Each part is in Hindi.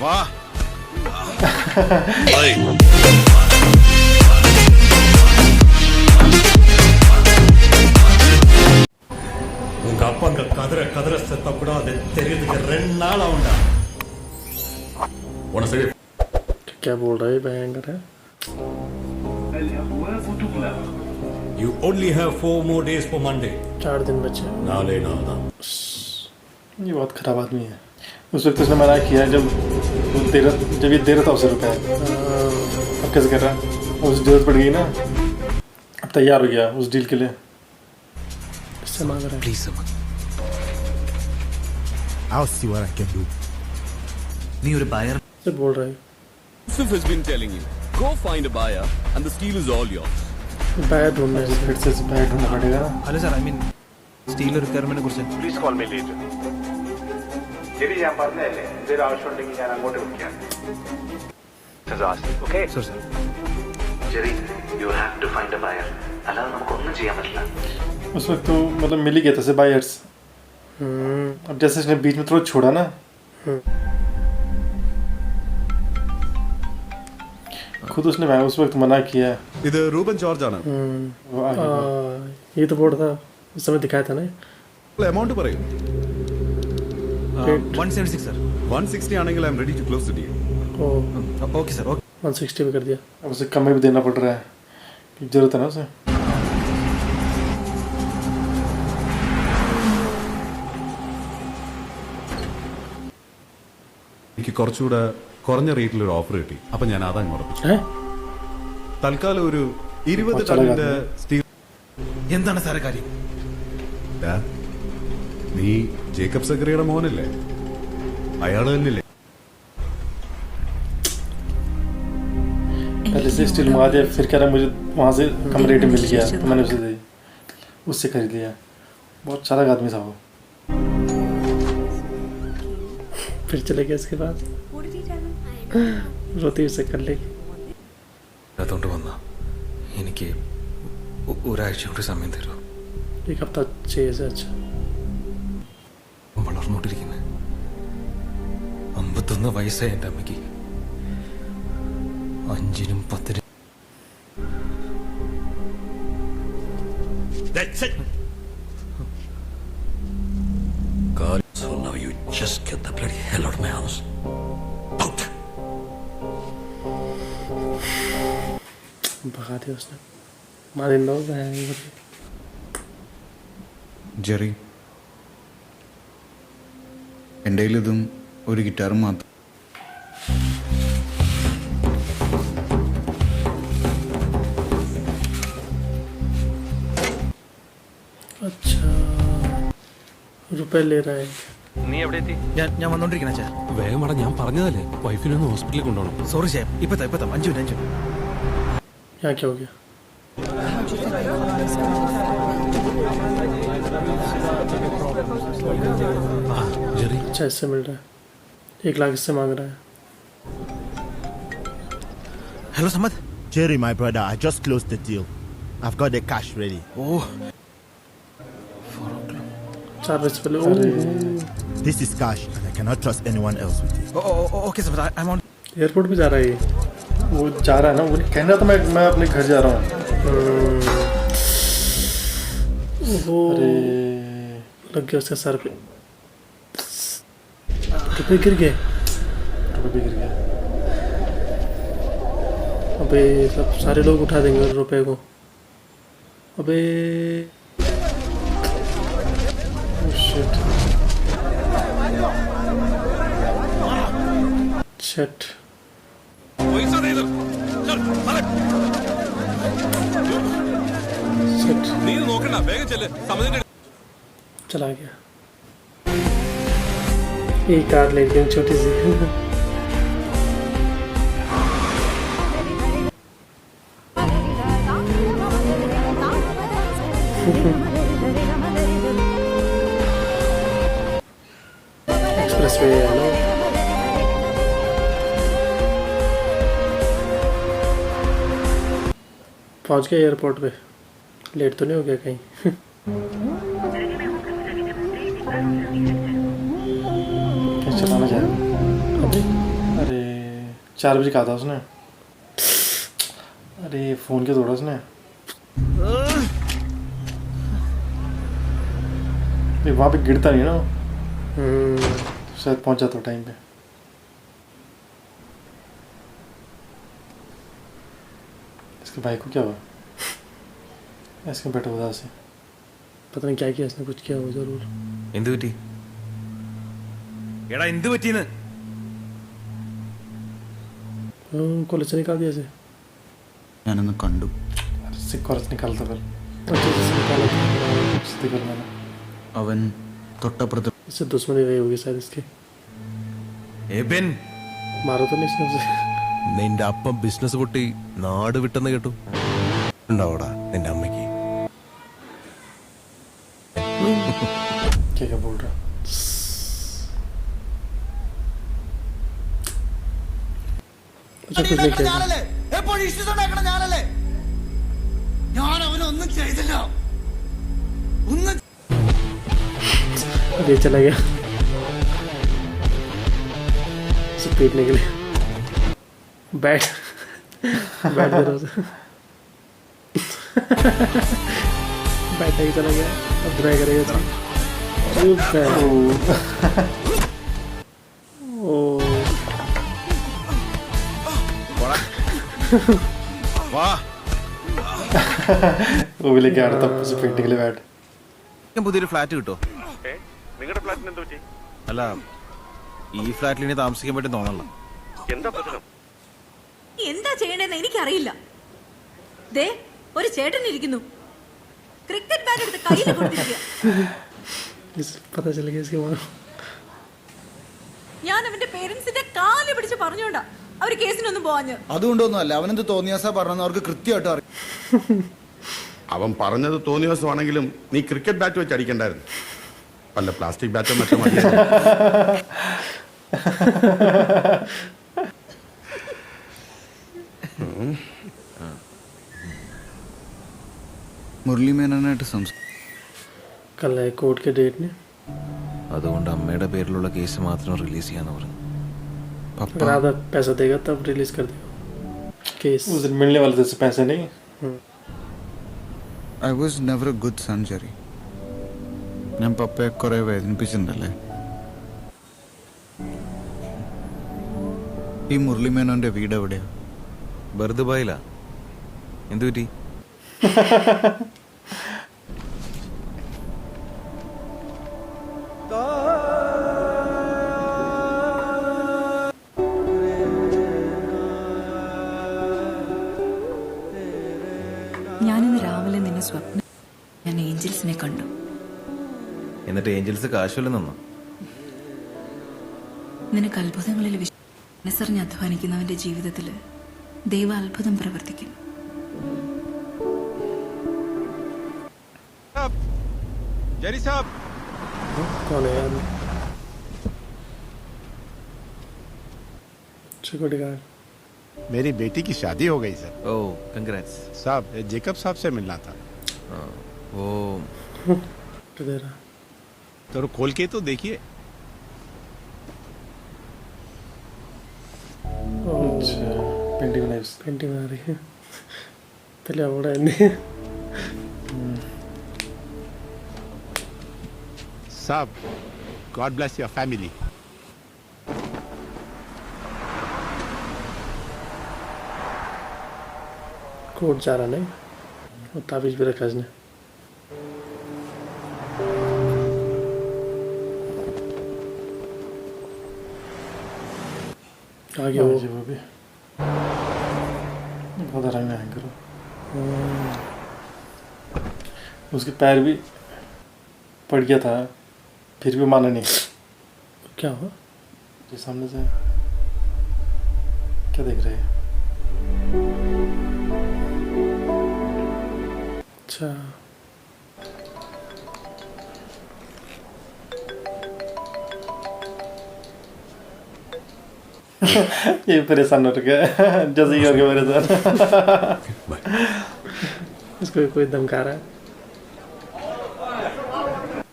वाह உங்க அப்பங்க கதிர செத்த கூட அது தெரியுதுக்கு 2 நாள் ஆகும்டா. उन्हें सही क्या बोल रहा है भयंकर है। You only have 4 more days for Monday. 4 दिन बचे। नाले ना ये बहुत खराब आदमी है। उस वक्त उसने मना किया जब ये दे रहा था उसे रुपए। अब कैसे कर रहा है? उस जरूरत पड़ गई ना, अब तैयार हो गया उस डील के लिए। इससे मांग रहा है। प्लीज समझ I'll see what I can do. नहीं और बायर से बोल रहा है। Yusuf has been telling you, go find a buyer and the steel is all yours. Bag ढूंढने फिर से बैग ढूंढना पड़ेगा ना। Hello sir I mean steel റിക്വയർമെന്റിനെ കുറിച്ച് പ്ലീസ് കോൾ മീ ലേറ്റർ. ശരി, ഞാൻ പറഞ്ഞതല്ലേ, എന്തൊരു ആവശ്യമുണ്ടെങ്കിൽ ഞാൻ അങ്ങോട്ട് വിളിക്കാം. Okay sorry sir Jerry, you have to find a buyer. അല്ലാതെ നമുക്കൊന്നും ചെയ്യാൻ പറ്റില്ല. उस वक्त तो मतलब मिल ही गया था से बायर्स। अब जैसे इसने बीच में थोड़ा छोड़ा ना, खुद उसने उस वक्त मना किया। ഇത് റൂബൻ ജോർജ് ആണ്. वो आ गया। ये तो बोर्ड था उस समय दिखाया था ना। എമൗണ്ട് പറയൂ. 176 सर 160 ആണെങ്കിൽ I'm ready to close the deal. Okay sir okay 160 भी कर दिया। अब उसे कम में भी देना पड़ रहा है, जरूरत है ना उसे। എനിക്ക് കുറച്ചുകൂടെ കുറഞ്ഞ റേറ്റിൽ ഒരു ഓഫർ കിട്ടി. അപ്പൊ ഞാൻ അതങ്ങ് ഉറപ്പിച്ചു. हैं? തൽക്കാലം ഒരു 20 കുറച്ച് ടണ്ണിന്റെ അളകാണ്. സ്റ്റീൽ. എന്താണ് സാറേ കാര്യം ഡാ, നീ ജേക്കബ് സക്കറിയുടെ മോനല്ലേ? അയാൾ തന്നെയല്ലേ पहले से स्टील मंगा दिया, फिर कह रहा मुझे वहाँ से कम रेट में मिल गया तो मैंने उसे दी, उससे खरीद लिया। बहुत चालाक आदमी था वो। फिर चले गया इसके बाद रोती उसे कर लेगी। അതുകൊണ്ട് വന്ന എനിക്ക് ഒരാഴ്ച കൂടി സമയം തരുമോ? एक हफ्ता चाहिए से अच्छा। വളർന്നുകൊണ്ടിരിക്കുന്നത് 51 വയസ്സായ എൻ്റെ അമ്മയ്ക്ക് 5നും 10നും That's it. God, so now you just get the bloody hell out of my house. Out. भगा दिया उसने। मारिंदा है ജെറി, എൻ്റെ കയ്യിലിതും ഒരു ഗിറ്റാറും മാത്രം. अच्छा रुपए ले रहा है। ഞാൻ വന്നോണ്ടിരിക്കണ ചാ വേഗം വേണം, ഞാൻ പറഞ്ഞതല്ലേ വൈഫിനെ ഒന്ന് ഹോസ്പിറ്റലിൽ കൊണ്ടുപോകണം. സോറി ചാ ഇപ്പത്താ 5 മിനിറ്റ് यहाँ क्या हो गया? ജെറി अच्छा इससे मिल रहा है, 1 लाख इससे मांग रहा है। Hello സമ്മത് Jerry, my brother, I just closed the deal. I've got the cash ready. ഓ 4 बजे पहले। This is cash and I cannot trust anyone else with it. Okay സമ്മത് I M on airport पे जा रहा है ये। वो जा रहा है ना, वो कहना था मैं अपने घर जा रहा हूँ। अरे लग गया उसके सर पे, रुपये गिर गए। रुपये गिर गए। अबे सब सारे लोग उठा देंगे रुपए को। अबे शिट शिट। നീ നോക്കണ്ട, വേഗം ചെല്ല്. സമയത്തിന്റെ चला गया। एक कार ले गई छोटी सी। एक्सप्रेस वे है ना। पहुंच गया एयरपोर्ट पे, लेट तो नहीं हो गया कहीं? पता ना जाए अभी अरे 4 बजे कहा था उसने अरे फ़ोन क्यों तोड़ा उसने वहाँ पे गिरता नहीं ना शायद पहुँचा तो टाइम पे इसके भाई को क्या हुआ इसके बेटा उदास है पता नहीं क्या किया इसने कुछ किया हो जरूर എന്ത് പറ്റി എടാ എന്ത് പറ്റിയെന്ന് कॉलेज से निकाल दिया इसे ഞാനൊന്ന് കണ്ടു सिक औरत निकालता फिर अच्छे से निकाला सीधी कर मैंने അവൻ തൊട്ടപ്പുറത്ത് इससे दुश्मनी रही होगी शायद इसकी എബിൻ मारो तो नहीं इसने उसे നിന്റെ അപ്പം ബിസിനസ് പൊട്ടി നാട് വിട്ടെന്ന് കേട്ടു ഉണ്ടാവടാ നിന്റെ അമ്മയ്ക്ക് क्या क्या बोल रहा अच्छा कुछ नहीं किया अब ये चला गया उसे पीटने के लिए बैठ बैठ दे रहा उसे बैठने के चला गया अब ड्राई करेगा उसे ओ വാ वो भी लेके आ रहा था उसे पीटने के लिए बैठ പുതിയൊരു ഫ്ലാറ്റ് കിട്ടോ നിങ്ങളുടെ ഫ്ലാറ്റിന് എന്ത് പറ്റി അല്ല ഈ ഫ്ലാറ്റിൽ ഇനി താമസിക്കാൻ പറ്റി തോന്നല്ല എന്താ പ്രശ്നം എന്താ ചെയ്യണമെന്ന് എനിക്കറിയില്ല ദേ ഒരു ചേട്ടൻ ഇരിക്കുന്നു ക്രിക്കറ്റ് ബാറ്റ് എടുത്ത് കയ്യിൽ കൊടുത്തിരിക്കുക पता चल गया इसके वहाँ ഞാൻ അവന്റെ പേരൻസിന്റെ കാല് പിടിച്ച് പറഞ്ഞോണ്ടാ അവര് കേസിനൊന്നും പോവാഞ്ഞ് അതുകൊണ്ടൊന്നും അല്ല അവനെന്ത് തോന്നിയാസാ പറഞ്ഞെന്ന് അവർക്ക് കൃത്യമായിട്ട് അറിയാം അവൻ പറഞ്ഞത് തോന്നിയ ദിവസമാണെങ്കിലും നീ ക്രിക്കറ്റ് ബാറ്റ് വെച്ച് അടിക്കണ്ടായിരുന്നു വല്ല പ്ലാസ്റ്റിക് ബാറ്റോ മറ്റോ മതി മുരളി മേനോനായിട്ട് कल है कोर्ट के डेट ने അതുകൊണ്ട് അമ്മയുടെ പേരിലുള്ള കേസ് മാത്രം റിലീസ് ചെയ്യാന്ന് പറഞ്ഞു अगर आधा पैसा देगा तब रिलीज कर देगा केस उस दिन मिलने वाले थे उससे पैसे नहीं I was never a good son Jerry ഞാൻ പപ്പയെ കുറെ വേദനിപ്പിച്ചിട്ടുണ്ടല്ലേ ഈ മുരളി മേനോന്റെ വീട് എവിടെയാ ബർദുബായില എന്തു പറ്റി ഞാനിന്ന് രാവിലെ നിന്നെ സ്വപ്നം ഞാൻ ഏഞ്ചൽസിനെ കണ്ടു എന്നിട്ട് ഏഞ്ചൽസ് കാശുവല്ല നിന്നോ നിനക്ക് അത്ഭുതങ്ങളിൽ മനസ്സറിഞ്ഞ് അധ്വാനിക്കുന്നവന്റെ ജീവിതത്തിൽ ദൈവ അത്ഭുതം പ്രവർത്തിക്കും ജെറി സാബ് कौन है यार सिक्योरिटी गार्ड मेरी बेटी की शादी हो गई सर ഓ കൺഗ്രാറ്റ്സ് साहब जेकब साहब से मिलना था ഓ तो दे रहा तो खोल के तो देखिए अच्छा पेंटिंग बनाई उसने पेंटिंग बना रही है पहले आवड़ा है साहब God bless your family court जा रहा नहीं और ताबीज भी रखा इसने आगे वो वो भी बहुत रंग है करो उसके पैर भी पड़ गया था फिर भी माना नहीं क्या हुआ जो सामने से क्या देख रहे हैं अच्छा ये परेशान हो रखा है जैसे ही करके परेशान इसको कोई धमका रहा है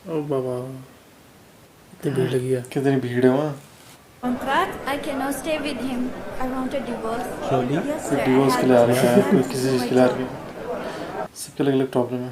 ओ बाबा इतनी भीड़ लगी है कितनी भीड़ है वहाँ Contract? I cannot stay with him. I want a divorce. Surely? Yes, कोई sir. डिवोर्स के लिए आ रखा है, कोई I किसी have चीज़ के लिए आ रखा है, सबके अलग अलग प्रॉब्लम है.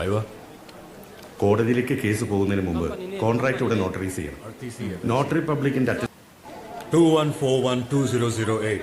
അയവ കോടതിയിലേക്ക് കേസ് പോകുന്നതിന് മുമ്പ് കോൺട്രാക്ട് ഇവിടെ നോട്ടറൈസ് ചെയ്യണം. നോട്ടറി പബ്ലിക്കിന്റെ 21412008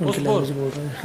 उनकी लैंग्वेज बोल रहे हैं.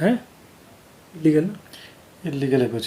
हैं लीगल इलीगल है कुछ.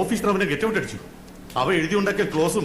ഓഫീസർ അവനെ ഗെറ്റ് ഔട്ട് അടിച്ചു. അവ എഴുതി ഉണ്ടാക്കിയ ക്ലോസും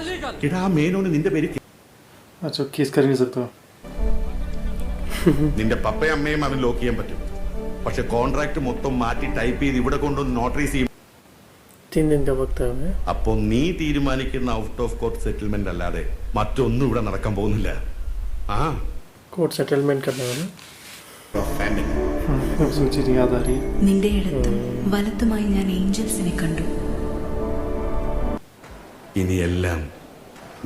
illegal. എടാ ആ മേനോന് നിന്റെ പേര് अच्छा केस कर नहीं सकते हो. നിന്റെ പപ്പയും അമ്മയും അവൻ ലോക്ക് ചെയ്യാൻ പറ്റും. പക്ഷെ കോൺട്രാക്ട് മൊത്തം മാറ്റി ടൈപ്പ് ചെയ്ത് ഇവിടെ കൊണ്ടുവന്ന് നോട്ടറൈസ് ചെയ്യും. 3 दिन का वक्त है हमें. അപ്പോ നീ തീരുമാനിക്കുന്ന ഔട്ട് ഓഫ് കോർട്ട് സെറ്റിൽമെന്റ് അല്ലാതെ മറ്റൊന്നും ഇവിടെ നടക്കാൻ പോകുന്നില്ല. ആ कोर्ट सेटलमेंट करना है ना. सोची नहीं याद आ रही. നിന്റെ ഇടത്തും വലത്തുമായി ഞാൻ ഏഞ്ചൽസിനെ കണ്ടു. ഇനിയെല്ലാം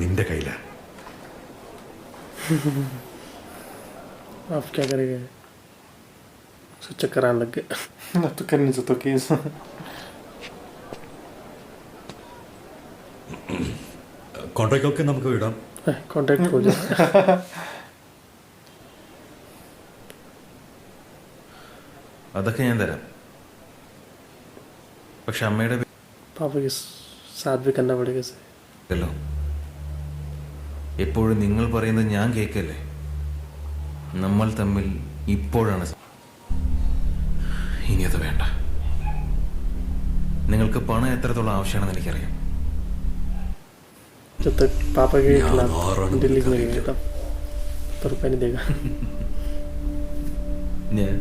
നിന്റെ കയ്യിലാണ്. आप क्या करेंगे? उसको चक्कर आने लग गए. अब तो कर नहीं सकते केस. കോൺട്രാക്ട് ഒക്കെ നമുക്ക് വിടാം. कॉन्ट्रैक्ट हो जाए. അതൊക്കെ ഞാൻ തരാം. പക്ഷെ അമ്മയുടെ पापा के साथ भी करना पड़ेगा सर. പേരല്ലോ എപ്പോഴും നിങ്ങൾ പറയുന്നത് ഞാൻ കേൾക്കല്ലേ. നമ്മൾ തമ്മിൽ ഇപ്പോഴാണ് ഇനി അത് വേണ്ട. നിങ്ങൾക്ക് പണം എത്രത്തോളം ആവശ്യമാണെന്ന് എനിക്കറിയാം. जब तक पापा के यहाँ खिलाफ और दिल्ली में रहेगा तब तो रुपये नहीं देगा. ഞാൻ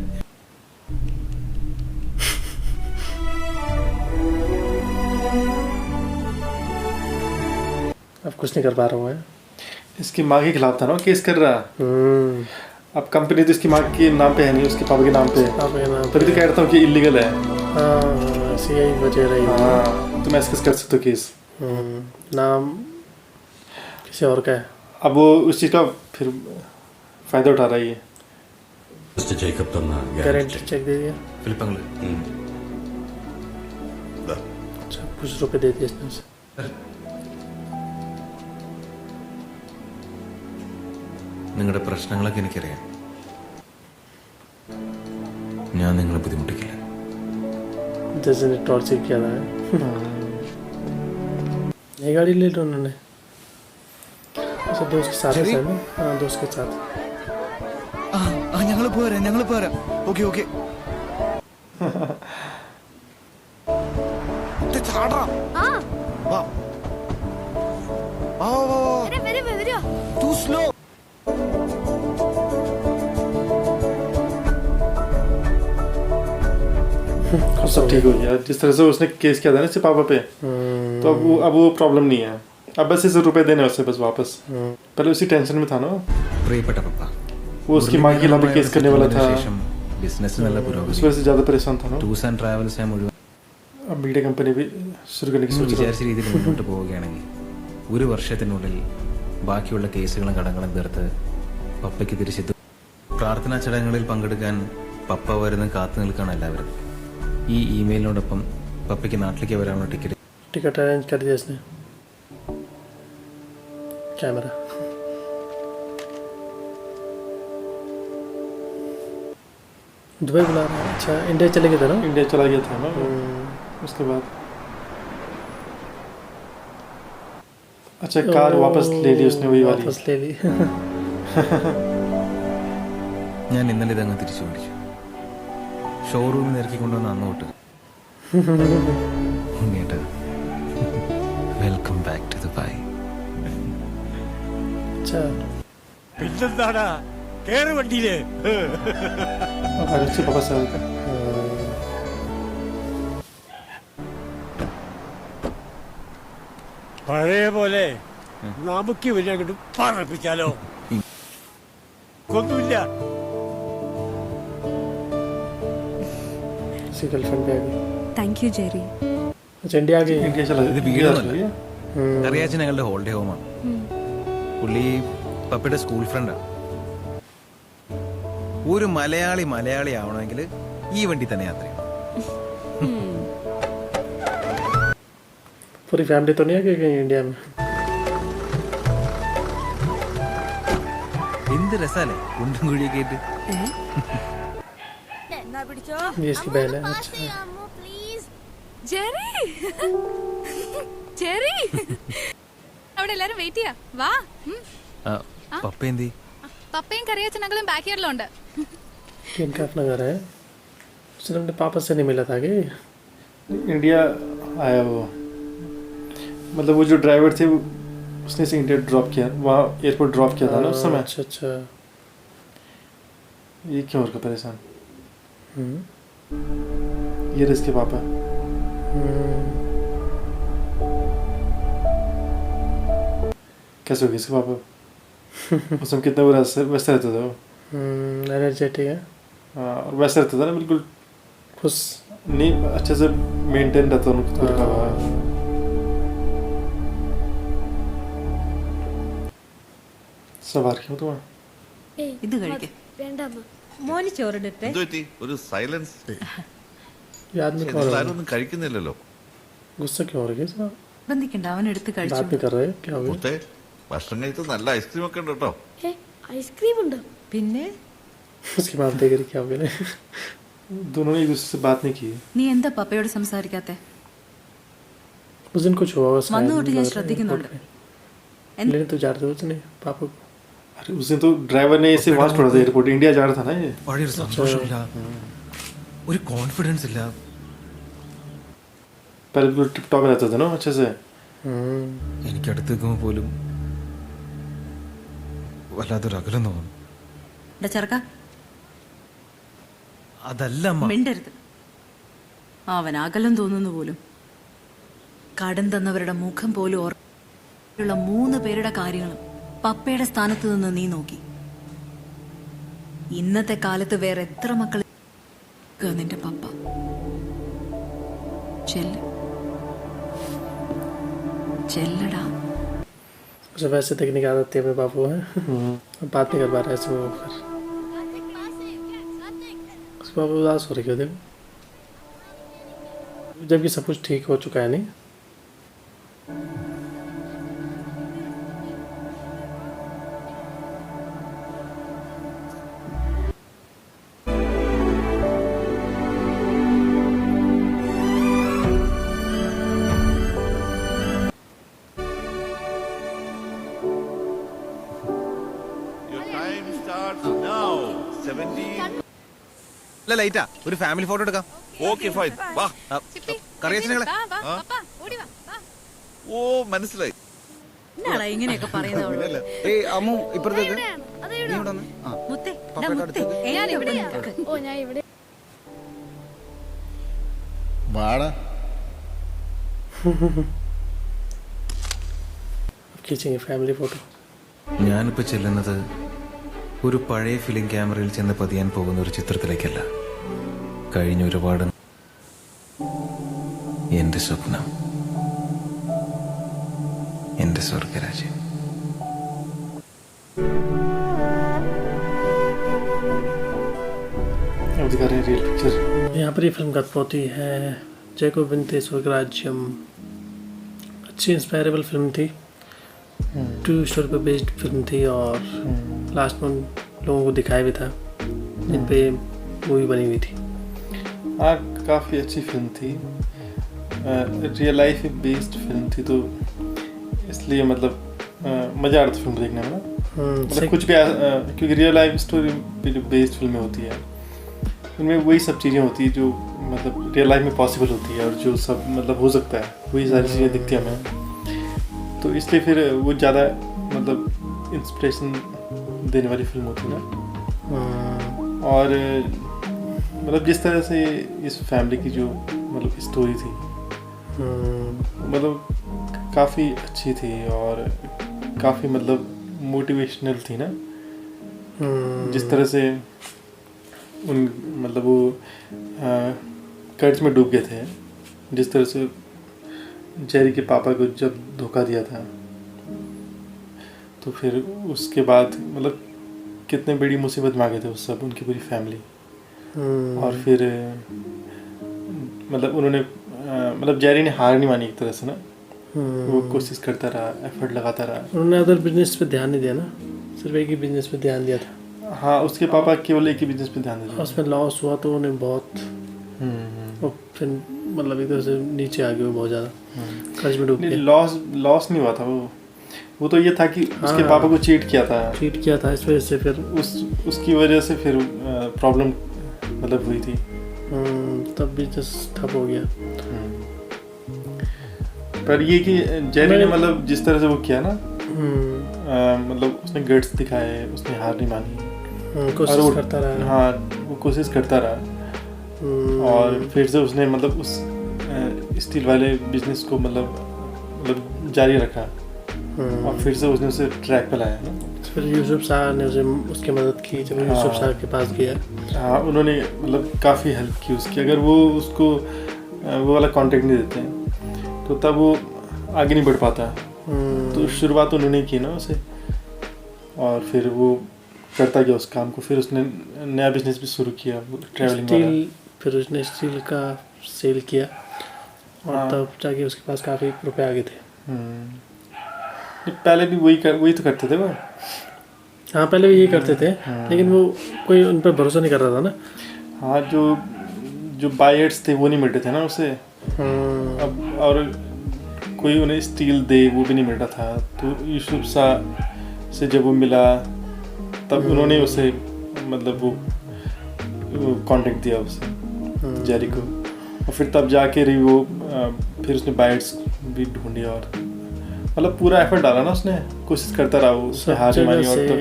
अब कुछ नहीं कर पा रहा हूँ मैं. इसकी माँ के खिलाफ था ना केस कर रहा. अब कंपनी तो इसकी माँ के नाम पे है नहीं, उसके पापा के नाम पे है. पापा के नाम तभी तो कह रहा हूँ कि इलीगल है. हाँ ऐसी यही वजह रही. हाँ तुम ऐसे कर सकते हो केस. नाम किसी और का है. अब वो उस चीज़ का फिर फायदा उठा रहा है ये. മിസ്റ്റർ ജേക്കബ് തന്ന गारंटी चेक दे दिया. ഫിലിപ്പങ്ങൾ अच्छा कुछ रुपए दे दिए इसने उसे. നിങ്ങളുടെ പ്രശ്നങ്ങളൊക്കെ എനിക്കറിയാം. ഞാൻ നിങ്ങളെ ബുദ്ധിമുട്ടിക്കില്ല. जैसे ने टॉर्चर किया था. नई गाड़ी ले लो उन्होंने. अच्छा दोस्त के साथ है ना. हाँ दोस्त के साथ. ഞങ്ങൾ പോരാ. Okay okay. too slow. सब ठीक हो गया. जिस तरह से उसने केस किया था ना इससे पापा पे, तो अब वो प्रॉब्लम नहीं है. अब बस इसे रुपए देने उसे बस वापस. पहले उसी टेंशन में था ना. പ്രിയപ്പെട്ട പപ്പ, वो उसकी माँ के खिलाफ भी केस करने वाला था. ബിസിനസ് നല്ല उस പുരോഗതി. वजह से ज़्यादा परेशान था ना. ടൂർസ് ആൻഡ് ട്രാവൽസ് ഞാൻ മുഴുവൻ अब मीडिया कंपनी भी शुरू करने की सोच रहा വിചാരിച്ച രീതിയിൽ മുന്നോട്ട് പോവുകയാണെങ്കിൽ 1 വർഷത്തിനുള്ളിൽ ബാക്കിയുള്ള കേസുകളും കടങ്ങളും തീർത്ത് പപ്പയ്ക്ക് തിരിച്ചെത്തും. പ്രാർത്ഥനാ ചടങ്ങുകളിൽ പങ്കെടുക്കാൻ പപ്പ വരുന്ന കാത്തു നിൽക്കുകയാണ് എല്ലാവരും. ഈ ഇമെയിലിനോടൊപ്പം പപ്പയ്ക്ക് നാട്ടിലേക്ക് വരാനുള്ള ടിക്കറ്റ് टिकट अरेंज कर दिया इसने. कैमरा दुबई बुला रहा है. अच्छा इंडिया चले गए थे ना. इंडिया चला गया था ना. उसके बाद अच्छा कार वापस ले ली उसने, वही वाली. वापस ले ली. ഞാൻ ഇന്നലെ ഇതങ്ങ് തിരിച്ചു മേടിച്ചു. ഷോറൂമിൽ നിന്ന് ഇറക്കിക്കൊണ്ടുവന്ന് അങ്ങോട്ട് ഉണ്ണിയേട്ടാ, വെൽക്കം ബാക്ക് ടു ദുബായ്. अच्छा പിന്നെന്താടാ കേറ് വണ്ടിയില്. अच्छे पापा से പഴയ പോലെ നമുക്ക് ഇവനെ അങ്ങോട്ട് പറപ്പിച്ചാലോ? ഒന്നുമില്ല. गर्लफ्रेंड पे आ गई. Thank you Jerry. अच्छा इंडिया के इंडिया चला ഇത് വീടൊന്നുമല്ല കറിയാച്ചൻ ഞങ്ങളുടെ ഹോളിഡേ ഹോമാണ് പുള്ളി പപ്പയുടെ സ്കൂൾ ഫ്രണ്ടാണ് ഒരു മലയാളി ആവണമെങ്കിൽ ഈ വണ്ടി തന്നെ യാത്ര ചെയ്യണം पूरी फैमिली तो नहीं है कहीं इंडिया में എന്ത് രസാലേ കുണ്ടും കുഴിയൊക്കെ ആയിട്ട് ये इसकी बहन है अच्छा ജെറി ജെറി അവിടെ എല്ലാരും വെയിറ്റ് ചെയ്യാ വാ പപ്പ എന്തി പപ്പയും കറിയച്ചനങ്ങളും ബാക്ക് യാർഡിലുണ്ട് इनका अपना घर है उसने अपने पापा से नहीं मिला था कि इंडिया आया वो मतलब वो जो ड्राइवर थे उसने से इंडिया ड्रॉप किया वहाँ एयरपोर्ट ड्रॉप किया था ना उस समय अच्छा अच्छा ये क्यों और का परेशान ये इसके पापा कैसे हो गए इसके पापा उस समय कितना बुरा वैसे रहता था वो एनर्जेटिक है और वैसे रहता था ना बिल्कुल खुश नहीं अच्छे से मेंटेन रहता उनका സവാർ ക്യോं ഇത് കഴിക്ക് മോന് ചോറിടട്ടെ ഒരു സൈലൻസ് याद नहीं कर रहा ഒന്നും കഴിക്കുന്നില്ലല്ലോ गुस्सा क्यों हो रही है साहब ബന്ധിക്കണ്ട അവൻ എടുത്ത് बात കഴിച്ചു नहीं कर रहे क्या हो गया ഭക്ഷണം കഴിച്ച് നല്ല ഐസ്ക്രീം ഒക്കെ ഉണ്ട് കേട്ടോ ഐസ്ക്രീം ഉണ്ട് പിന്നെ उसकी बात देख रही क्या हो गया दोनों ने एक दूसरे से बात नहीं की നീ എന്താ പപ്പയോട് സംസാരിക്കാത്തെ उस दिन कुछ हुआ उसका വന്നു തൊട്ട് ഞാൻ ശ്രദ്ധിക്കുന്നുണ്ട് लेने तो जा रहे थे उसने पापा को अरे उस दिन तो ड्राइवर ने इसे वहां छोड़ा था एयरपोर्ट इंडिया जा रहा था ना ये വളരെ ഒരു സന്തോഷമില്ല ഒരു കോൺഫിഡൻസ് ഇല്ല पहले बिल्कुल टिप टॉप रहता था ना अच्छे से എനിക്ക് അടുത്ത് നിൽക്കുമ്പോൾ പോലും വല്ലാത്തൊരു അകലം തോന്നുന്നു ചെറുക്ക അതല്ല അമ്മ മിണ്ടരുത് അവൻ അകലം തോന്നുന്നു പോലും കടം തന്നവരുടെ മുഖം പോലും ഓർമ്മയുള്ള 3 പേരുടെ കാര്യങ്ങളും പപ്പയുടെ സ്ഥാനത്ത് നിന്ന് നീ നോക്കി ഇന്നത്തെ കാലത്ത് വേറെ എത്ര മക്കൾ നിന്റെ പപ്പ ചെല്ലടാ मुझे वैसे देखने की आदत थी अपने बापू है बात नहीं कर पा रहा ऐसे वो फिर उस बाबू उदास हो रही क्यों देखो जबकि सब कुछ ठीक हो चुका है नहीं ലൈറ്റാ ഒരു ഫാമിലി ഫോട്ടോ എടുക്കാം ഓക്കെ ഫൈൻ വാ കറിയച്ചനങ്ങളെ ഓ മനസ്സിലായി എന്നാടാ ഇങ്ങനെയൊക്കെ പറയുന്നത് ഏയ് അമ്മു ഇപ്പുറത്തേക്ക് മുത്തേ ഞാൻ ഇവിടെ ഓ ഞാൻ ഇവിടെ വാടാ खींचेंगे फैमिली फोटो ഞാനിപ്പോൾ ചെല്ലുന്നത് ഒരു പഴയ ഫിലിം ക്യാമറയിൽ ചെന്ന് പതിയാൻ പോകുന്ന ഒരു ചിത്രത്തിലേക്കല്ല കഴിഞ്ഞ ഒരുപാട് എൻ്റെ സ്വപ്നം എൻ്റെ സ്വർഗരാജ്യം अब दिखा रहे हैं रियल पिक्चर यहाँ पर ये फिल्म खत्म होती है जयको विनते स्वर्गराज्यम अच्छी इंस्पायरेबल फिल्म थी ट्रू स्टोरी पर बेस्ड फिल्म थी और लास्ट में उन लोगों को दिखाया भी था जिन पे मूवी बनी हुई थी हाँ काफ़ी अच्छी फिल्म थी रियल लाइफ बेस्ड फिल्म थी तो इसलिए मतलब मज़ा आ रहा था फिल्म देखने में ना मतलब कुछ भी क्योंकि रियल लाइफ स्टोरी बेस्ड फिल्में होती है उनमें वही सब चीज़ें होती है जो मतलब रियल लाइफ में पॉसिबल होती है और जो सब मतलब हो सकता है वही सारी चीज़ें दिखती हैं हमें तो इसलिए फिर वो ज़्यादा मतलब इंस्पिरेशन देने वाली फिल्म होती है ना और मतलब जिस तरह से इस फैमिली की जो मतलब स्टोरी थी मतलब काफ़ी अच्छी थी और काफ़ी मतलब मोटिवेशनल थी ना जिस तरह से उन मतलब वो कर्ज में डूब गए थे जिस तरह से जेरी के पापा को जब धोखा दिया था, तो फिर उसके बाद मतलब कितने बड़ी मुसीबत में आ गए थे उस सब, उनकी पूरी फैमिली। और फिर मतलब उन्होंने मतलब जेरी ने हार नहीं मानी एक तरह से ना, वो कोशिश करता रहा, एफर्ट लगाता रहा। उन्होंने अदर बिजनेस पे ध्यान नहीं दिया ना, सिर्फ एक ही बिजनेस पे ध्यान दिया था। हाँ, उसके पापा केवल एक ही बिजनेस पे ध्यान देते। उसमें लॉस हुआ तो उन्हें बहुत और फिर मतलब एक तरह से नीचे आ गए वो बहुत ज़्यादा, कर्ज में डूब गए। लॉस नहीं हुआ था वो तो ये था कि उसके पापा को चीट किया था इस वजह से फिर उसकी वजह से फिर प्रॉब्लम मतलब हुई थी। तब बिजनेस ठप हो गया। पर ये कि जेरी ने मतलब जिस तरह से वो किया ना, मतलब उसने गट्स दिखाए, उसने हार नहीं मानी, कोशिश करता रहा। हाँ, वो कोशिश करता रहा। और फिर से उसने मतलब उस स्टील वाले बिजनेस को मतलब जारी रखा। और फिर से उसने उसे ट्रैक पे लाया। फिर यूसुफ शाह ने उसकी मदद की जब यूसुफ शाह के पास गया। हाँ, उन्होंने मतलब काफ़ी हेल्प की उसकी। अगर वो उसको वो वाला कॉन्टेक्ट नहीं देते तो तब वो आगे नहीं बढ़ पाता। तो शुरुआत उन्होंने की ना उसे, और फिर वो करता गया उस काम को। फिर उसने नया बिजनेस भी शुरू किया, ट्रैवलिंग वाला। फिर उसने स्टील का सेल किया और तब जाके उसके पास काफ़ी रुपए आ गए थे। पहले भी वही तो करते थे वो। हाँ, पहले भी यही करते थे, लेकिन वो कोई उन पर भरोसा नहीं कर रहा था ना। हाँ, जो बायर्स थे वो नहीं मिल रहे थे ना उसे। अब और कोई उन्हें स्टील दे वो भी नहीं मिल रहा था। तो यूसुफ शाह से जब वो मिला तब उन्होंने उसे मतलब वो कांटेक्ट दिया उसे, जेरी को। और फिर तब जाके वो फिर उसने बायर्स भी ढूंढी और मतलब पूरा एफर्ट डाला ना उसने, कोशिश करता रहा वो, उसने हार नहीं मानी। और तो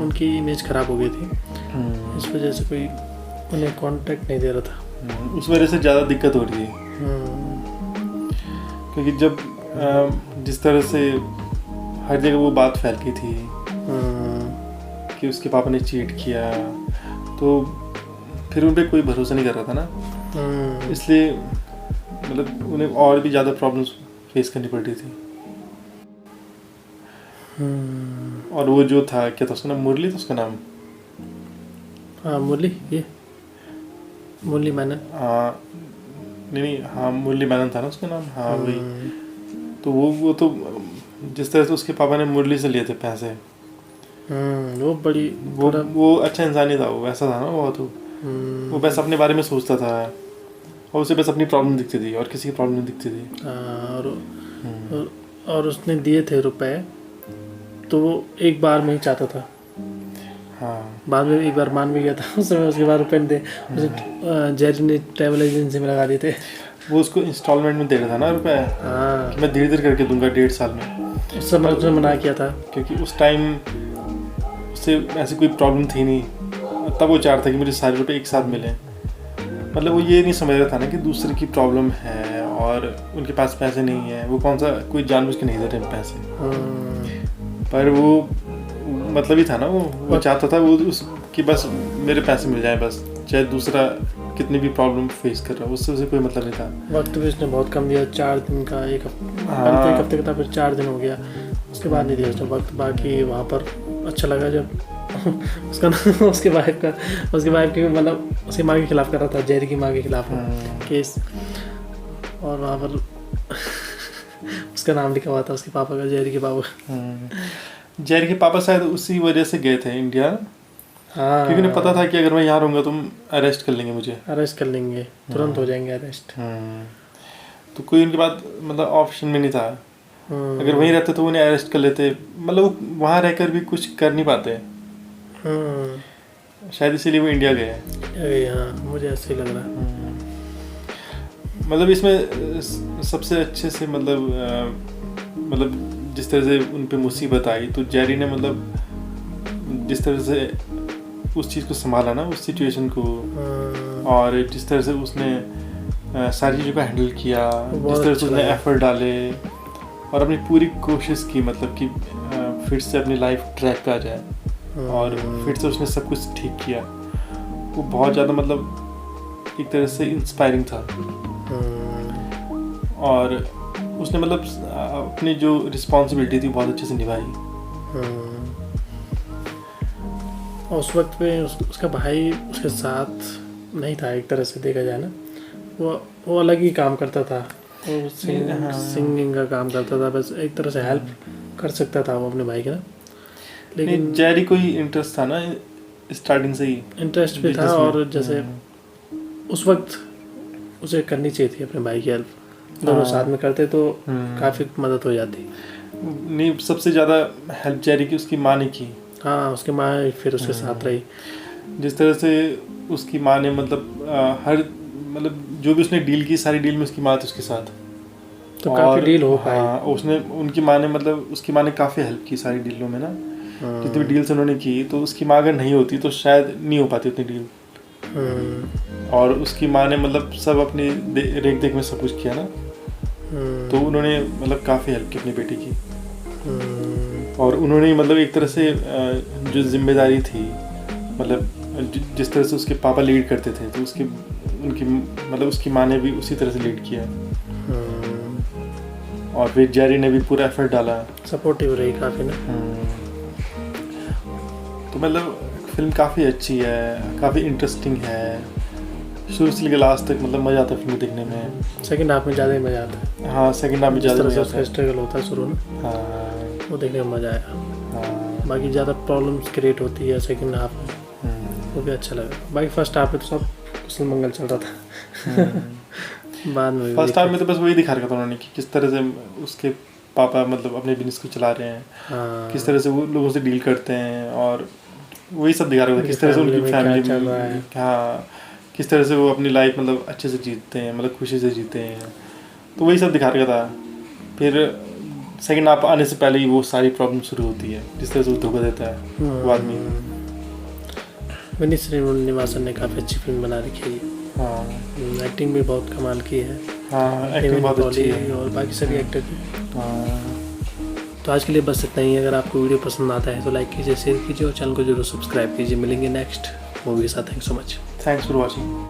उनकी इमेज खराब हो गई थी, इस वजह से कोई उन्हें कांटेक्ट नहीं दे रहा था। उस वजह से ज़्यादा दिक्कत हो रही है। क्योंकि जब जिस तरह से हर जगह वो बात फैल गई थी कि उसके पापा ने चीट किया, तो फिर उन पर कोई भरोसा नहीं कर रहा था ना। इसलिए मतलब उन्हें और भी ज़्यादा प्रॉब्लम्स फेस करनी पड़ रही थी। और वो जो था, क्या था उसका नाम, मुरली था उसका नाम। हाँ, मुरली मैनन। हाँ, नहीं, हाँ, मुरली मैनन था ना उसका नाम। हाँ, वही। तो वो तो जिस तरह से उसके पापा ने मुरली से लिए थे पैसे, वो अच्छा इंसान ही था। वो वैसा था ना बहुत। वो बस अपने बारे में सोचता था और उसे बस अपनी प्रॉब्लम दिखती थी और किसी की प्रॉब्लम नहीं दिखती थी। और उसने दिए थे रुपए तो वो एक बार में ही चाहता था। हाँ, बाद में एक बार मान भी गया था उस समय। उसके बाद रुपए दे जेरी ने ट्रैवल एजेंसी में लगा दिए थे। वो उसको इंस्टॉलमेंट में दे रहा था ना रुपए। हाँ, मैं धीरे धीरे करके दूंगा 1.5 साल में। उस समय उसने मना किया था क्योंकि उस टाइम उससे ऐसी कोई प्रॉब्लम थी नहीं। तब वो चाहता था कि मुझे सारे रुपए एक साथ मिले। मतलब वो ये नहीं समझ रहा था ना कि दूसरे की प्रॉब्लम है और उनके पास पैसे नहीं है। वो कौन सा कोई जानबूझ के नहीं दे रहे पैसे। पर वो मतलब ही था ना, वो चाहता था वो कि बस मेरे पैसे मिल जाए, बस चाहे दूसरा कितनी भी प्रॉब्लम फेस कर रहा है, उससे उसे कोई मतलब नहीं था। वक्त भी उसने बहुत कम दिया, 4 दिन का, एक हफ्ते का था, फिर 4 दिन हो गया। उसके बाद नहीं दिया उसने वक्त। बाकी वहाँ पर अच्छा लगा जब उसके वाइफ की मतलब उसकी माँ के खिलाफ कर रहा था, जेरी की माँ के खिलाफ केस। और वहाँ पर उसका नाम लिखा हुआ था उसके पापा का, जेरी के पापा। जेरी के पापा शायद उसी वजह से गए थे इंडिया। हाँ, क्योंकि उन्हें पता था कि अगर मैं यहाँ रहूँगा तुम अरेस्ट कर लेंगे मुझे। अरेस्ट कर लेंगे, तुरंत हो जाएंगे अरेस्ट। तो कोई उनके बाद मतलब ऑप्शन में नहीं था। अगर वहीं रहते तो उन्हें अरेस्ट कर लेते। मतलब वो वहाँ रहकर भी कुछ कर नहीं पाते। शायद इसीलिए वो इंडिया गए। हाँ, मुझे ऐसे ही लग रहा। मतलब इसमें सबसे अच्छे से मतलब जिस तरह से उन पे मुसीबत आई, तो जेरी ने मतलब जिस तरह से उस चीज़ को संभाला ना, उस सिचुएशन को, और जिस तरह से उसने सारी चीज़ों को हैंडल किया, जिस तरह से उसने एफर्ट डाले और अपनी पूरी कोशिश की, मतलब कि फिर से अपनी लाइफ ट्रैक पे आ जाए और फिर से उसने सब कुछ ठीक किया। वो बहुत ज़्यादा मतलब एक तरह से इंस्पायरिंग था। और उसने मतलब अपनी जो रिस्पॉन्सिबिलिटी थी बहुत अच्छे से निभाई। और उस वक्त पे उसका भाई उसके साथ नहीं था, एक तरह से देखा जाए ना। वो अलग ही काम करता था, वो सिंगिंग का काम करता था, बस एक तरह से हेल्प कर सकता था वो अपने भाई के ना। लेकिन जेरी को ही इंटरेस्ट था ना स्टार्टिंग से ही, इंटरेस्ट भी था। और जैसे उस वक्त उसे करनी चाहिए थी अपने भाई की हेल्प, दोनों साथ में करते तो काफ़ी मदद हो जाती। नहीं, सबसे ज़्यादा हेल्प जेरी की उसकी माँ ने की। हाँ, उसकी माँ फिर उसके साथ रही। जिस तरह से उसकी माँ ने मतलब हर मतलब जो भी उसने डील की, सारी डील में उसकी माँ थी उसके साथ, तो काफ़ी डील हो पाई। हाँ, उसने उनकी माँ ने मतलब उसकी माँ ने काफ़ी हेल्प की सारी डीलों में ना। जितनी भी डील्स उन्होंने की, तो उसकी माँ अगर नहीं होती तो शायद नहीं हो पाती उतनी डील। और उसकी माँ ने मतलब सब अपनी रेख देख में सब कुछ किया ना, तो उन्होंने मतलब काफ़ी हेल्प की अपनी बेटी की। और उन्होंने मतलब एक तरह से जो जिम्मेदारी थी, मतलब जिस तरह से उसके पापा लीड करते थे, तो उनकी मतलब उसकी माँ ने भी उसी तरह से लीड किया। और फिर जेरी ने भी पूरा एफर्ट डाला, सपोर्टिव रही काफ़ी ना। तो मतलब फिल्म काफ़ी अच्छी है, काफ़ी इंटरेस्टिंग है, शुरू से लेकर लास्ट तक मतलब मज़ा आता है फिल्म देखने में। सेकंड हाफ में ज़्यादा ही मज़ा आता है। हाँ, सेकंड हाफ में ज़्यादा मज़ा आता है। स्ट्रगल होता है शुरू में, हाँ, वो देखने में मज़ा आया। बाकी ज़्यादा प्रॉब्लम्स क्रिएट होती है सेकंड हाफ में, वो भी अच्छा लगा। बाकी फर्स्ट हाफ में तो सब कुशल मंगल चल रहा था। बाद में फर्स्ट हाफ में तो बस वही दिखा रखा था उन्होंने कि किस तरह से उसके पापा मतलब अपने बिजनेस को चला रहे हैं, किस तरह से वो लोगों से डील करते हैं, और वही सब दिखा रहा था किस तरह से उनकी फैमिली में, हाँ, किस तरह से वो अपनी लाइफ मतलब अच्छे से जीते हैं, मतलब खुशी से जीते हैं। तो वही सब दिखा रखा था। फिर सेकंड हाफ आने से पहले ही वो सारी प्रॉब्लम शुरू होती है, जिस तरह से वो धोखा देता है वो आदमी। विनीत श्रीनिवासन ने काफ़ी अच्छी फिल्म बना रखी है। हाँ, एक्टिंग भी बहुत कमाल की है। हाँ, एक्टिंग बहुत अच्छी है, और बाकी सभी एक्टर भी। हाँ। तो आज के लिए बस इतना ही। अगर आपको वीडियो पसंद आता है तो लाइक कीजिए, शेयर कीजिए और चैनल को जरूर सब्सक्राइब कीजिए। मिलेंगे नेक्स्ट मूवी के साथ। Thank so much. Thanks for watching.